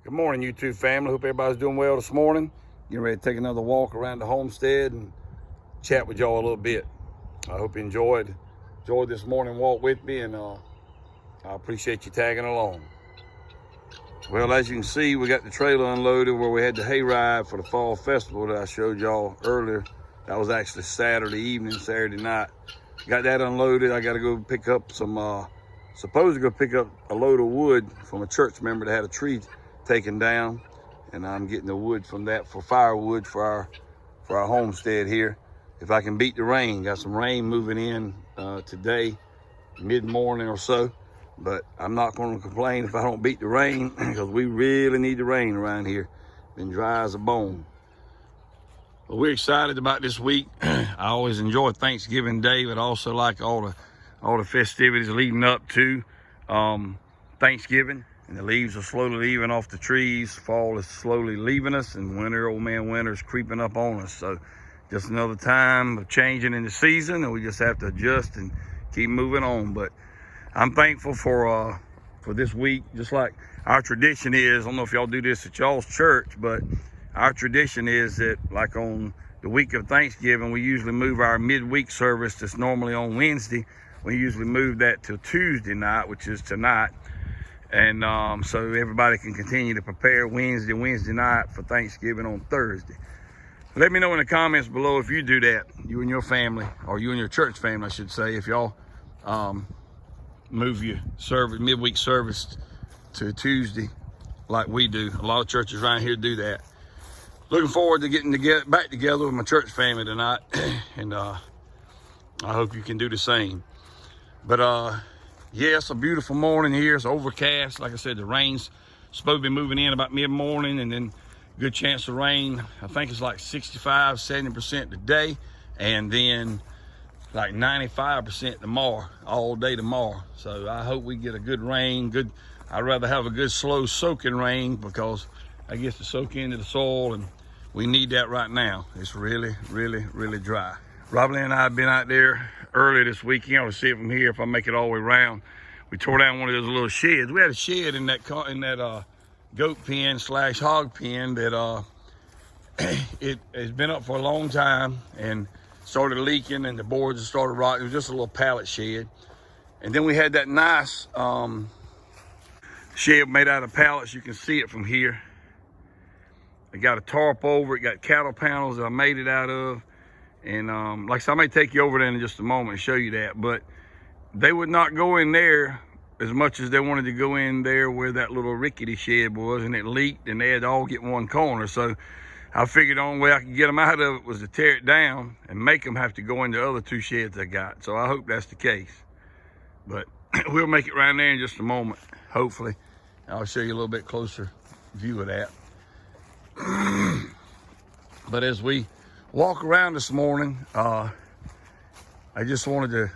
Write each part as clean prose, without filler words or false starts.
Good morning, YouTube family. Hope everybody's doing well this morning. Getting ready to take another walk around the homestead and chat with y'all a little bit. I hope you enjoyed this morning walk with me, and I appreciate you tagging along. Well, as you can see, we got the trailer unloaded where we had the hayride for the fall festival that I showed y'all earlier. That was actually Saturday evening, Saturday night. Got that unloaded. I got to go pick up some, supposed to go pick up a load of wood from a church member that had a tree taken down, and I'm getting the wood from that for firewood for our homestead here. If I can beat the rain, got some rain moving in today, mid-morning or so, but I'm not going to complain if I don't beat the rain because we really need the rain around here. Been dry as a bone. But we're excited about this week. I always enjoy Thanksgiving Day, but also like all the festivities leading up to Thanksgiving. And the leaves are slowly leaving off the trees. Fall is slowly leaving us, and winter, old man winter, is creeping up on us. So just another time of changing in the season, and we just have to adjust and keep moving on. But I'm thankful for this week. Just like our tradition is, I don't know if y'all do this at y'all's church, but our tradition is that like on the week of Thanksgiving, we usually move our midweek service that's normally on Wednesday. We usually move that to Tuesday night, which is tonight. And so everybody can continue to prepare Wednesday night for Thanksgiving on Thursday. Let me know in the comments below if you do that, you and your family, or you and your church family, I should say, if y'all move your service, midweek service to Tuesday like we do. A lot of churches around here do that. Looking forward to getting back together with my church family tonight, and I hope you can do the same. But yeah, it's a beautiful morning here. It's overcast. Like I said, the rain's supposed to be moving in about mid-morning, and then good chance of rain. I think it's like 65, 70% today, and then like 95% tomorrow, all day tomorrow. So I hope we get a good rain. I'd rather have a good slow soaking rain because I get to soak into the soil, and we need that right now. It's really, really, really dry. Robbie and I have been out there earlier this weekend. I'll see it from here if I make it all the way around. We tore down one of those little sheds. We had a shed in that goat pen / hog pen that it has been up for a long time and started leaking, and the boards started rotting. It was just a little pallet shed. And then we had that nice shed made out of pallets. You can see it from here. It got a tarp over it, got cattle panels that I made it out of. And like I said, I may take you over there in just a moment and show you that, but they would not go in there as much as they wanted to go in there where that little rickety shed was, and it leaked, and they had to all get one corner. So I figured the only way I could get them out of it was to tear it down and make them have to go in the other two sheds I got. So I hope that's the case. But we'll make it around there in just a moment, hopefully. I'll show you a little bit closer view of that. But as we walk around this morning, I just wanted to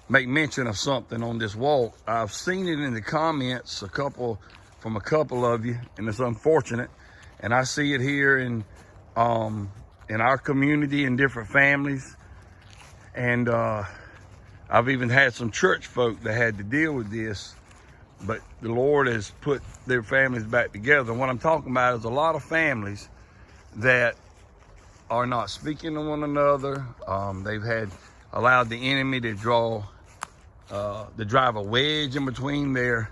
make mention of something on this walk. I've seen it in the comments from a couple of you, and it's unfortunate. And I see it here in our community in different families. And I've even had some church folk that had to deal with this, but the Lord has put their families back together. And what I'm talking about is a lot of families that are not speaking to one another. They've allowed the enemy to drive a wedge in between their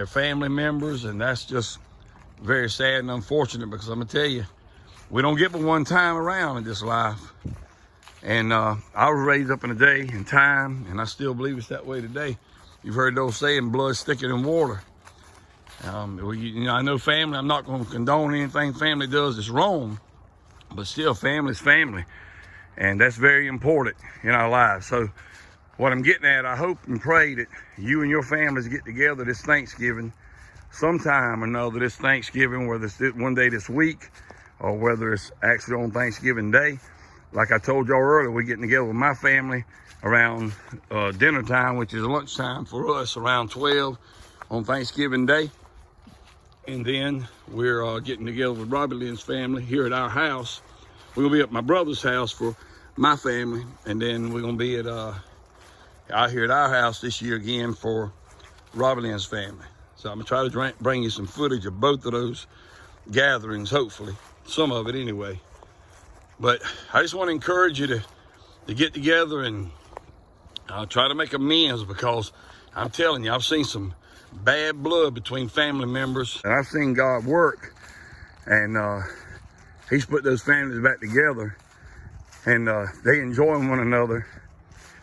family members, and that's just very sad and unfortunate, because I'm gonna tell you, we don't get but one time around in this life. And I was raised up in a day and time, and I still believe it's that way today. You've heard those saying, blood's thicker than water. I know family, I'm not going to condone anything family does that's wrong, but still, family's family, and that's very important in our lives. So what I'm getting at, I hope and pray that you and your families get together this Thanksgiving, sometime or another this Thanksgiving, whether it's one day this week or whether it's actually on Thanksgiving Day. Like I told y'all earlier, we're getting together with my family around dinner time, which is lunchtime for us, around 12 on Thanksgiving Day. And then we're getting together with Robbie Lynn's family here at our house. We're gonna be at my brother's house for my family, and then we're gonna be out here at our house this year again for Robbie Lynn's family. So I'm gonna try to bring you some footage of both of those gatherings, hopefully, some of it anyway. But I just want to encourage you to get together and try to make amends, because I'm telling you, I've seen some bad blood between family members, and I've seen God work, and he's put those families back together, and they enjoying one another.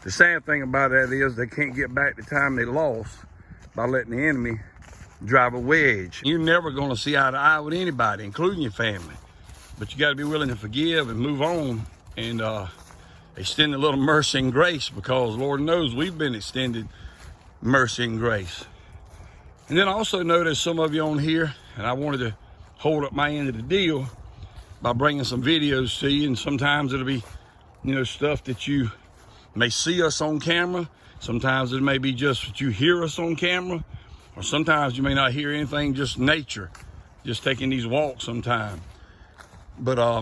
The sad thing about that is they can't get back the time they lost by letting the enemy drive a wedge. You're never going to see eye to eye with anybody, including your family, but you got to be willing to forgive and move on, and extend a little mercy and grace, because Lord knows we've been extended mercy and grace. And then I also know there's some of you on here, and I wanted to hold up my end of the deal by bringing some videos to you, and sometimes it'll be, stuff that you may see us on camera. Sometimes it may be just that you hear us on camera, or sometimes you may not hear anything, just nature, just taking these walks sometime. But I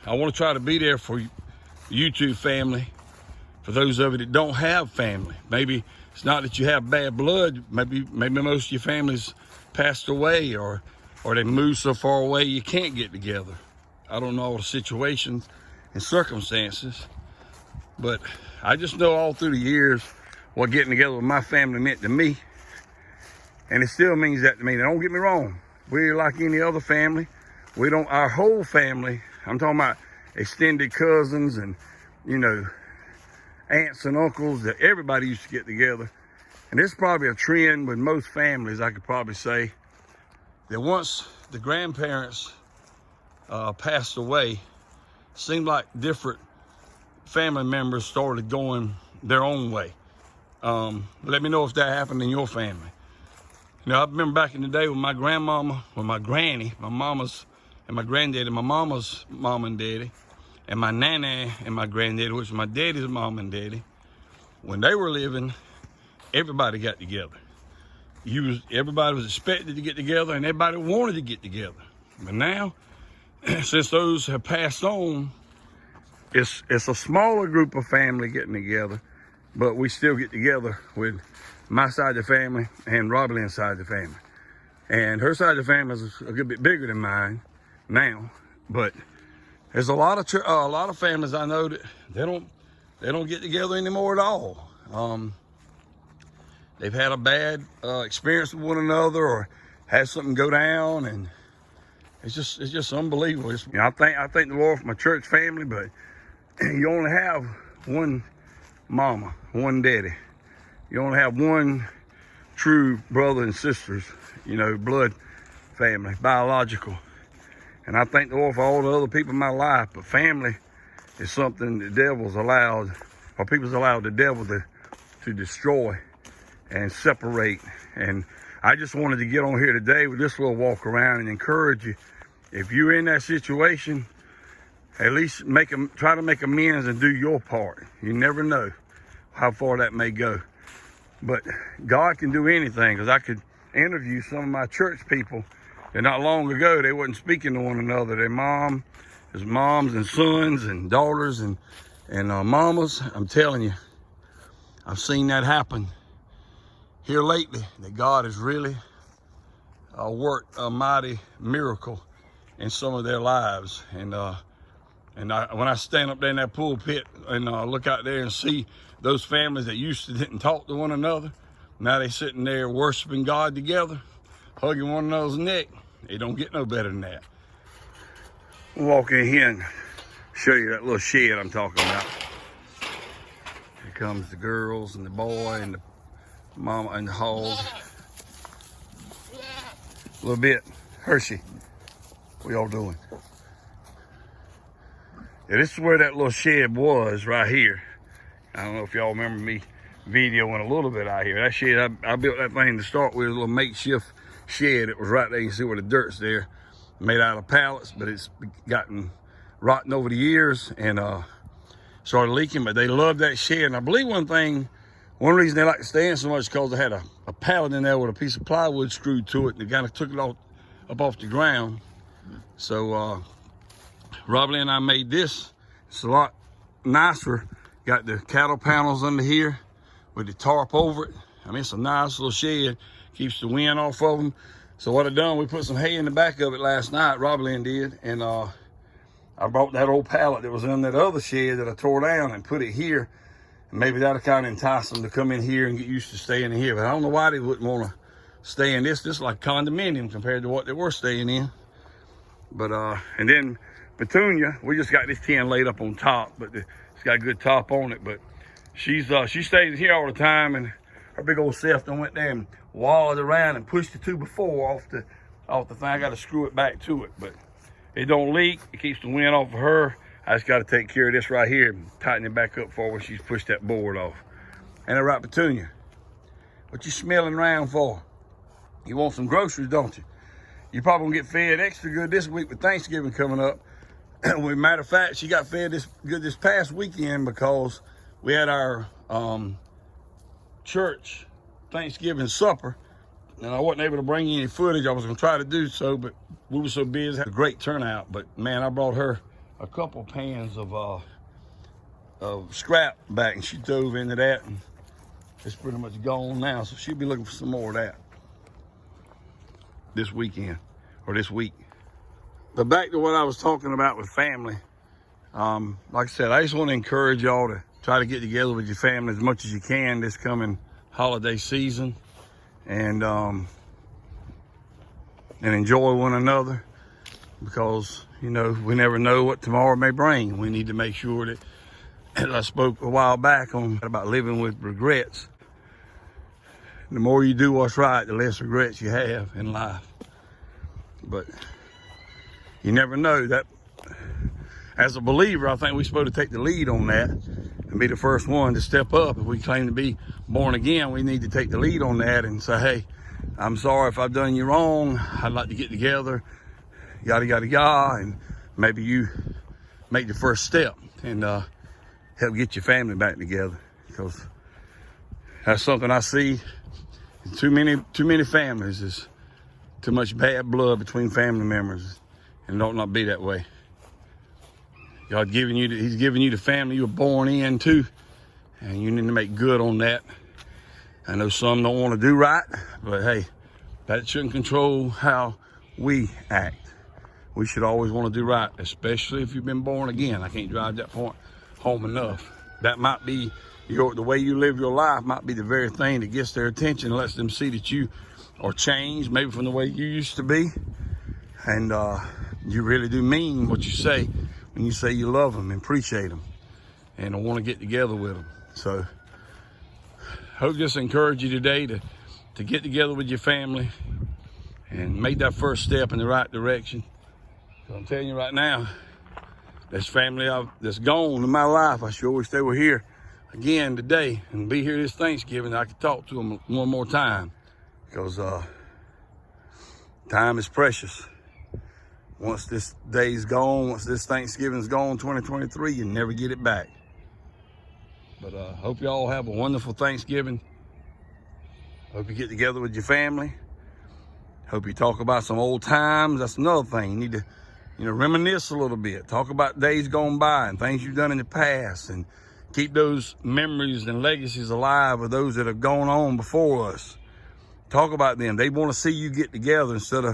want to try to be there for YouTube family, for those of you that don't have family. Maybe it's not that you have bad blood, maybe most of your family's passed away, or they moved so far away you can't get together. I don't know all the situations and circumstances, but I just know all through the years what getting together with my family meant to me, and it still means that to me. Now, don't get me wrong, we're like any other family. We don't, our whole family, I'm talking about extended cousins and, aunts and uncles, that everybody used to get together. And it's probably a trend with most families, I could probably say, that once the grandparents passed away, seemed like different family members started going their own way. Let me know if that happened in your family. I remember back in the day with my grandmama, with my granny, my mama's, and my granddaddy, my mama's mom and daddy, and my nana and my granddaddy, which was my daddy's mom and daddy. When they were living, everybody got together. Everybody was expected to get together, and everybody wanted to get together. But now, since those have passed on, it's a smaller group of family getting together, but we still get together with my side of the family and Robbie Lynn's side of the family. And her side of the family is a good bit bigger than mine now, but there's a lot of families I know that they don't get together anymore at all. They've had a bad experience with one another, or had something go down, and it's just unbelievable. I thank the Lord for my church family, but you only have one mama, one daddy. You only have one true brother and sisters, blood family, biological. And I thank the Lord for all the other people in my life, but family is something the devil's allowed, or people's allowed the devil to destroy and separate. And I just wanted to get on here today with this little walk around and encourage you. If you're in that situation, at least try to make amends and do your part. You never know how far that may go. But God can do anything, because I could interview some of my church people that not long ago, they wasn't speaking to one another. Their moms and sons and daughters and mamas. I'm telling you, I've seen that happen here lately, that God has really worked a mighty miracle in some of their lives. And when I stand up there in that pulpit and look out there and see those families that used to didn't talk to one another, now they sitting there worshiping God together, hugging one another's neck. It don't get no better than that. We'll walk in here and show you that little shed I'm talking about. Here comes the girls and the boy and the mama and the hog. A little bit. Hershey, what y'all doing? Yeah, this is where that little shed was, right here. I don't know if y'all remember me videoing a little bit out here. That shed, I built that thing to start with, a little makeshift shed. It was right there. You can see where the dirt's there, made out of pallets, but it's gotten rotten over the years and started leaking. But they loved that shed, and I believe one reason they like to stay in so much is because they had a pallet in there with a piece of plywood screwed to it, and they kind of took it up off the ground. So Robbie and I made this. It's a lot nicer. Got the cattle panels under here with the tarp over it. I mean, it's a nice little shed. keeps the wind off of them. So what I done, we put some hay in the back of it last night, Rob Lynn did, and I brought that old pallet that was in that other shed that I tore down and put it here. And maybe that'll kind of entice them to come in here and get used to staying in here. But I don't know why they wouldn't want to stay in this. This is like condominium compared to what they were staying in. But, and then Petunia, we just got this tin laid up on top, but it's got a good top on it. But she stays here all the time, and her big old self done went there and walled around and pushed the 2x4 off the thing. I got to screw it back to it, but it don't leak. It keeps the wind off of her. I just got to take care of this right here and tighten it back up for her when she's pushed that board off. And right, Petunia, what you smelling around for? You want some groceries, don't you? You probably gonna get fed extra good this week with Thanksgiving coming up. Well, matter of fact, she got fed this past weekend because we had our church Thanksgiving supper, and I wasn't able to bring you any footage. I was gonna try to do so, but we were so busy. Had a great turnout, but man, I brought her a couple pans of scrap back, and she dove into that, and it's pretty much gone now. So she'll be looking for some more of that this weekend or this week. But back to what I was talking about with family. Like I said, I just want to encourage y'all to try to get together with your family as much as you can this coming holiday season, and enjoy one another, because you know we never know what tomorrow may bring. We need to make sure that, as I spoke a while back on about living with regrets, the more you do what's right, the less regrets you have in life. But you never know. That as a believer, I think we're supposed to take the lead on that and be the first one to step up. If we claim to be born again, we need to take the lead on that and say, hey, I'm sorry if I've done you wrong. I'd like to get together, yada, yada, yada. And maybe you make the first step and help get your family back together, because that's something I see in too many families. Is too much bad blood between family members, and it ought not be that way. God He's giving you the family you were born into, and you need to make good on that. I know some don't want to do right, but hey, that shouldn't control how we act. We should always want to do right, especially if you've been born again. I can't drive that point home enough. That might be the way you live your life might be the very thing that gets their attention and lets them see that you are changed, maybe from the way you used to be, and you really do mean what you say when you say you love them and appreciate them and want to get together with them. So hope just encourage you today to get together with your family and make that first step in the right direction. So I'm telling you right now, this family that's gone in my life, I sure wish they were here again today and be here this Thanksgiving. I could talk to them one more time, because time is precious. Once this day's gone, once this Thanksgiving's gone, 2023, you never get it back. But hope y'all have a wonderful Thanksgiving. Hope you get together with your family. Hope you talk about some old times. That's another thing. You need to, reminisce a little bit. Talk about days gone by and things you've done in the past, and keep those memories and legacies alive of those that have gone on before us. Talk about them. They want to see you get together instead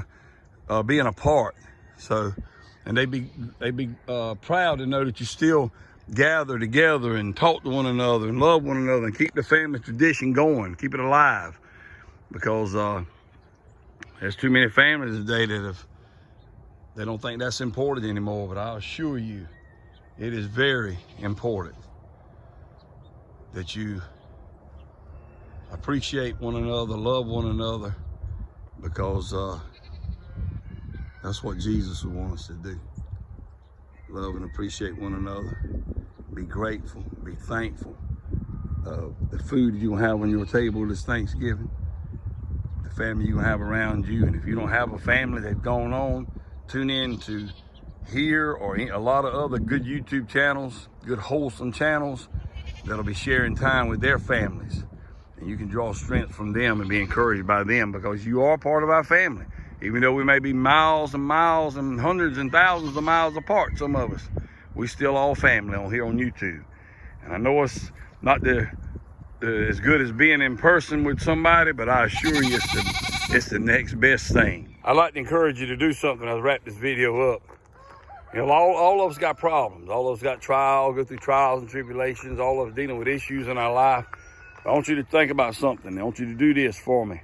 of being apart. So, and they be proud to know that you still gather together and talk to one another and love one another and keep the family tradition going, keep it alive. Because there's too many families today they don't think that's important anymore. But I assure you, it is very important that you appreciate one another, love one another, because that's what Jesus would want us to do. Love and appreciate one another. Be grateful, be thankful. The food you're gonna have on your table this Thanksgiving, the family you're gonna have around you. And if you don't have a family that's gone on, tune in to here or a lot of other good YouTube channels, good wholesome channels that'll be sharing time with their families. And you can draw strength from them and be encouraged by them, because you are part of our family. Even though we may be miles and miles and hundreds and thousands of miles apart, some of us, we still all family on here on YouTube. And I know it's not the as good as being in person with somebody, but I assure you it's the next best thing. I'd like to encourage you to do something as I wrap this video up. You know, all of us got problems. All of us got trials, go through trials and tribulations. All of us dealing with issues in our life. I want you to think about something. I want you to do this for me.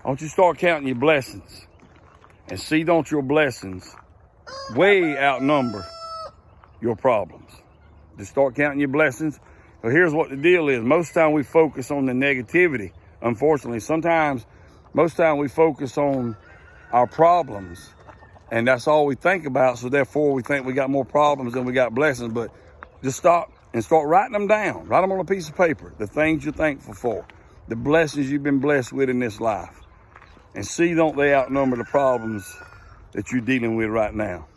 I want you to start counting your blessings. And see, don't your blessings way outnumber your problems. Just start counting your blessings. Well, here's what the deal is. Most time we focus on the negativity. Unfortunately, most time we focus on our problems. And that's all we think about. So therefore, we think we got more problems than we got blessings. But just stop and start writing them down. Write them on a piece of paper. The things you're thankful for. The blessings you've been blessed with in this life. And see, don't they outnumber the problems that you're dealing with right now.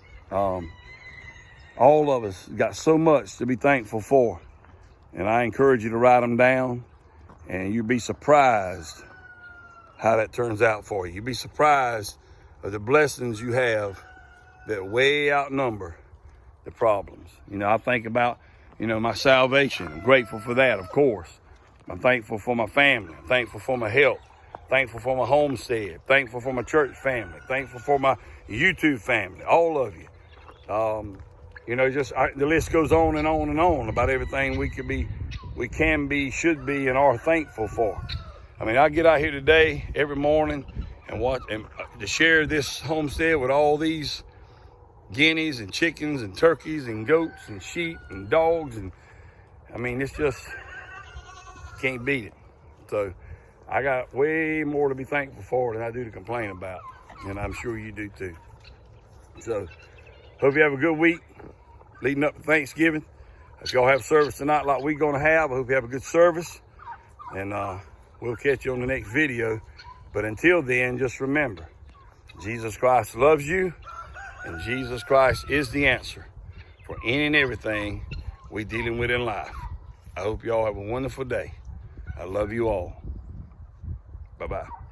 All of us got so much to be thankful for. And I encourage you to write them down. And you'll be surprised how that turns out for you. You'll be surprised of the blessings you have that way outnumber the problems. You know, I think about, you know, my salvation. I'm grateful for that, of course. I'm thankful for my family. I'm thankful for my health. Thankful for my homestead. Thankful for my church family. Thankful for my YouTube family. All of you. You know, the list goes on and on and on about everything we can be, should be, and are thankful for. I mean, I get out here today every morning and watch and to share this homestead with all these guineas and chickens and turkeys and goats and sheep and dogs, and I mean, it's just can't beat it. So I got way more to be thankful for than I do to complain about, and I'm sure you do too. So hope you have a good week leading up to Thanksgiving. If y'all have service tonight like we're gonna have, I hope you have a good service, and we'll catch you on the next video. But until then, just remember, Jesus Christ loves you, and Jesus Christ is the answer for any and everything we're dealing with in life. I hope y'all have a wonderful day. I love you all. Bye-bye.